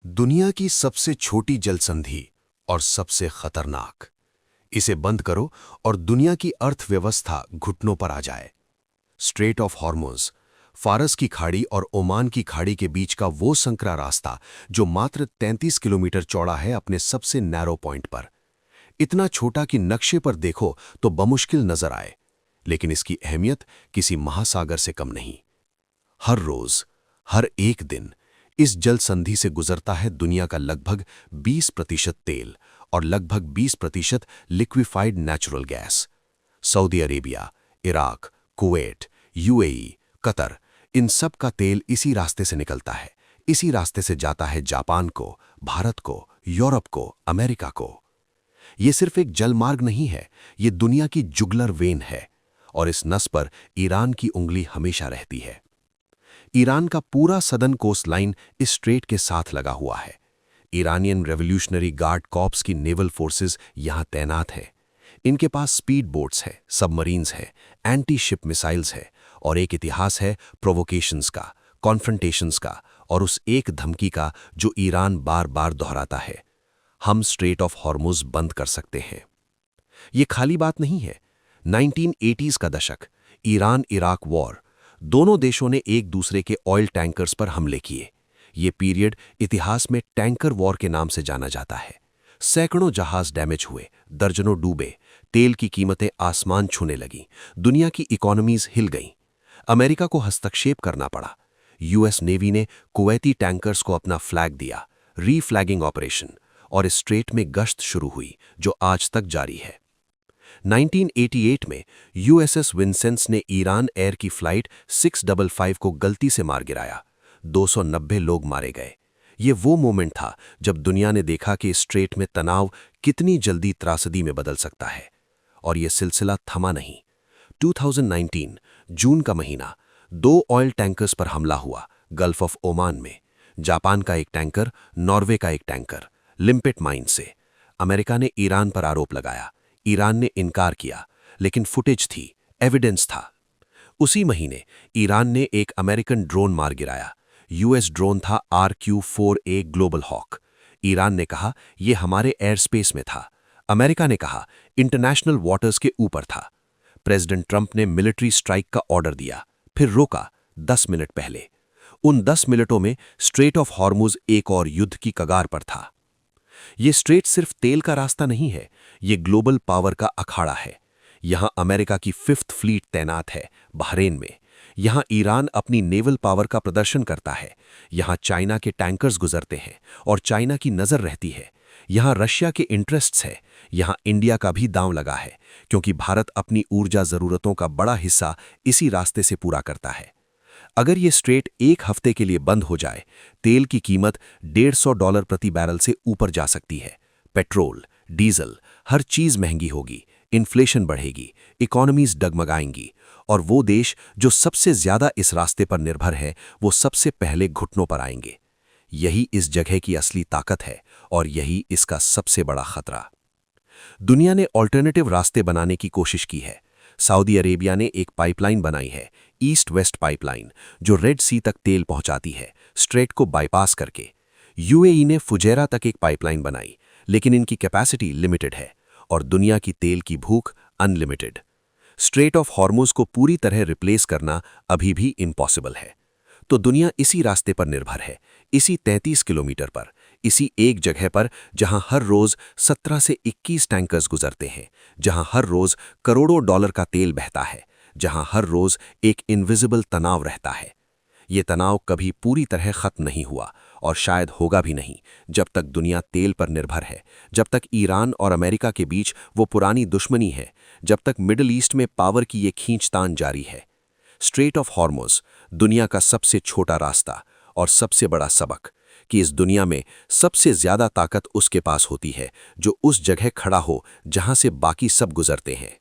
दुनिया की सबसे छोटी जलसंधि और सबसे खतरनाक। इसे बंद करो और दुनिया की अर्थव्यवस्था घुटनों पर आ जाए। स्ट्रेट ऑफ हॉर्मुज, फारस की खाड़ी और ओमान की खाड़ी के बीच का वो संकरा रास्ता जो मात्र 33 किलोमीटर चौड़ा है अपने सबसे नैरो पॉइंट पर। इतना छोटा कि नक्शे पर देखो तो बमुश्किल नजर आए, लेकिन इसकी अहमियत किसी महासागर से कम नहीं। हर रोज, हर एक दिन इस जल संधि से गुजरता है दुनिया का लगभग 20% तेल और लगभग 20% liquefied natural gas. Saudi Arabia, Iraq, Kuwait, UAE, Qatar, इन सब का तेल इसी रास्ते से निकलता है। इसी रास्ते से जाता है जापान को, भारत को, यूरोप को, अमेरिका को। ये सिर्फ एक जलमार्ग नहीं है, ये दुनिया की जुगलर वेन है, और इस नस पर ईरान की उंगली हमेशा रहती है। ईरान का पूरा सदर्न कोस्ट लाइन इस स्ट्रेट के साथ लगा हुआ है। ईरानियन रेवोल्यूशनरी गार्ड कॉर्प्स की नेवल फोर्सेस यहां तैनात हैं। इनके पास स्पीड बोट्स हैं, सबमरीन्स हैं, एंटी शिप मिसाइल्स हैं, और एक इतिहास है प्रोवोकेशंस का, कॉन्फ्रंटेशंस का, और उस एक धमकी का जो ईरान बार बार दोहराता है: हम स्ट्रेट ऑफ हॉर्मुज बंद कर सकते हैं। ये खाली बात नहीं है। 1980s का दशक, ईरान इराक वॉर, दोनों देशों ने एक दूसरे के ऑयल टैंकर्स पर हमले किए। ये पीरियड इतिहास में टैंकर वॉर के नाम से जाना जाता है। सैकड़ों जहाज डैमेज हुए, दर्जनों डूबे, तेल की कीमतें आसमान छूने लगीं, दुनिया की इकोनॉमीज हिल गईं। अमेरिका को हस्तक्षेप करना पड़ा। यूएस नेवी ने कुवैती टैंकर्स को अपना फ्लैग दिया, रीफ्लैगिंग ऑपरेशन, और इस स्ट्रेट में गश्त शुरू हुई जो आज तक जारी है। 1988 में यूएसएस विंसेंस ने ईरान एयर की फ्लाइट 655 को गलती से मार गिराया। 290 लोग मारे गए। ये वो मोमेंट था जब दुनिया ने देखा कि इस स्ट्रेट में तनाव कितनी जल्दी त्रासदी में बदल सकता है। और ये सिलसिला थमा नहीं। 2019 जून का महीना, 2 ऑयल टैंकर्स पर हमला हुआ गल्फ ऑफ ओमान में। जापान का एक टैंकर, नॉर्वे का एक टैंकर, लिम्पिट माइन से। अमेरिका ने ईरान पर आरोप लगाया। ईरान ने इनकार किया, लेकिन फुटेज थी, एविडेंस था। उसी महीने ईरान ने एक अमेरिकन ड्रोन मार गिराया। यूएस ड्रोन था RQ-4A ग्लोबल हॉक। ईरान ने कहा यह हमारे एयर स्पेस में था। अमेरिका ने कहा इंटरनेशनल वाटर्स के ऊपर था। प्रेसिडेंट ट्रंप ने मिलिट्री स्ट्राइक का ऑर्डर दिया, फिर रोका 10 मिनट पहले। उन 10 मिनटों में स्ट्रेट ऑफ हॉर्मुज एक और युद्ध की कगार पर था। ये स्ट्रेट सिर्फ तेल का रास्ता नहीं है, ये ग्लोबल पावर का अखाड़ा है। यहां अमेरिका की 5th फ्लीट तैनात है बहरेन में। यहां ईरान अपनी नेवल पावर का प्रदर्शन करता है। यहां चाइना के टैंकर्स गुजरते हैं और चाइना की नजर रहती है। यहां रशिया के इंटरेस्ट्स है। यहां इंडिया का भी दांव लगा है, क्योंकि भारत अपनी ऊर्जा जरूरतों का बड़ा हिस्सा इसी रास्ते से पूरा करता है। अगर ये स्ट्रेट एक हफ्ते के लिए बंद हो जाए, तेल की कीमत $150 प्रति बैरल से ऊपर जा सकती है। पेट्रोल, डीजल, हर चीज महंगी होगी, इन्फ्लेशन बढ़ेगी, इकोनॉमीज डगमगाएंगी, और वो देश जो सबसे ज्यादा इस रास्ते पर निर्भर है, वो सबसे पहले घुटनों पर आएंगे। यही इस जगह की असली ताकत है, और यही इसका सबसे बड़ा खतरा। दुनिया ने ऑल्टरनेटिव रास्ते बनाने की कोशिश की है। सऊदी अरेबिया ने एक पाइपलाइन बनाई है, ईस्ट वेस्ट पाइपलाइन, जो रेड सी तक तेल पहुंचाती है, स्ट्रेट को बाईपास करके। यूएई ने फुजैरा तक एक पाइपलाइन बनाई, लेकिन इनकी कैपेसिटी लिमिटेड है, और दुनिया की तेल की भूख अनलिमिटेड। स्ट्रेट ऑफ हॉर्मुज को पूरी तरह रिप्लेस करना अभी भी इम्पॉसिबल है। तो दुनिया इसी रास्ते पर निर्भर है, इसी 33 किलोमीटर पर, इसी एक जगह पर जहां हर रोज 17 से 21 टैंकर्स गुजरते हैं, जहां हर रोज करोड़ों डॉलर का तेल बहता है, जहां हर रोज एक इनविजिबल तनाव रहता है। ये तनाव कभी पूरी तरह खत्म नहीं हुआ, और शायद होगा भी नहीं जब तक दुनिया तेल पर निर्भर है, जब तक ईरान और अमेरिका के बीच वो पुरानी दुश्मनी है, जब तक मिडिल ईस्ट में पावर की ये खींचतान जारी है। स्ट्रेट ऑफ हॉर्मुज, दुनिया का सबसे छोटा रास्ता, और सबसे बड़ा सबक कि इस दुनिया में सबसे ज्यादा ताकत उसके पास होती है जो उस जगह खड़ा हो जहां से बाकी सब गुजरते हैं।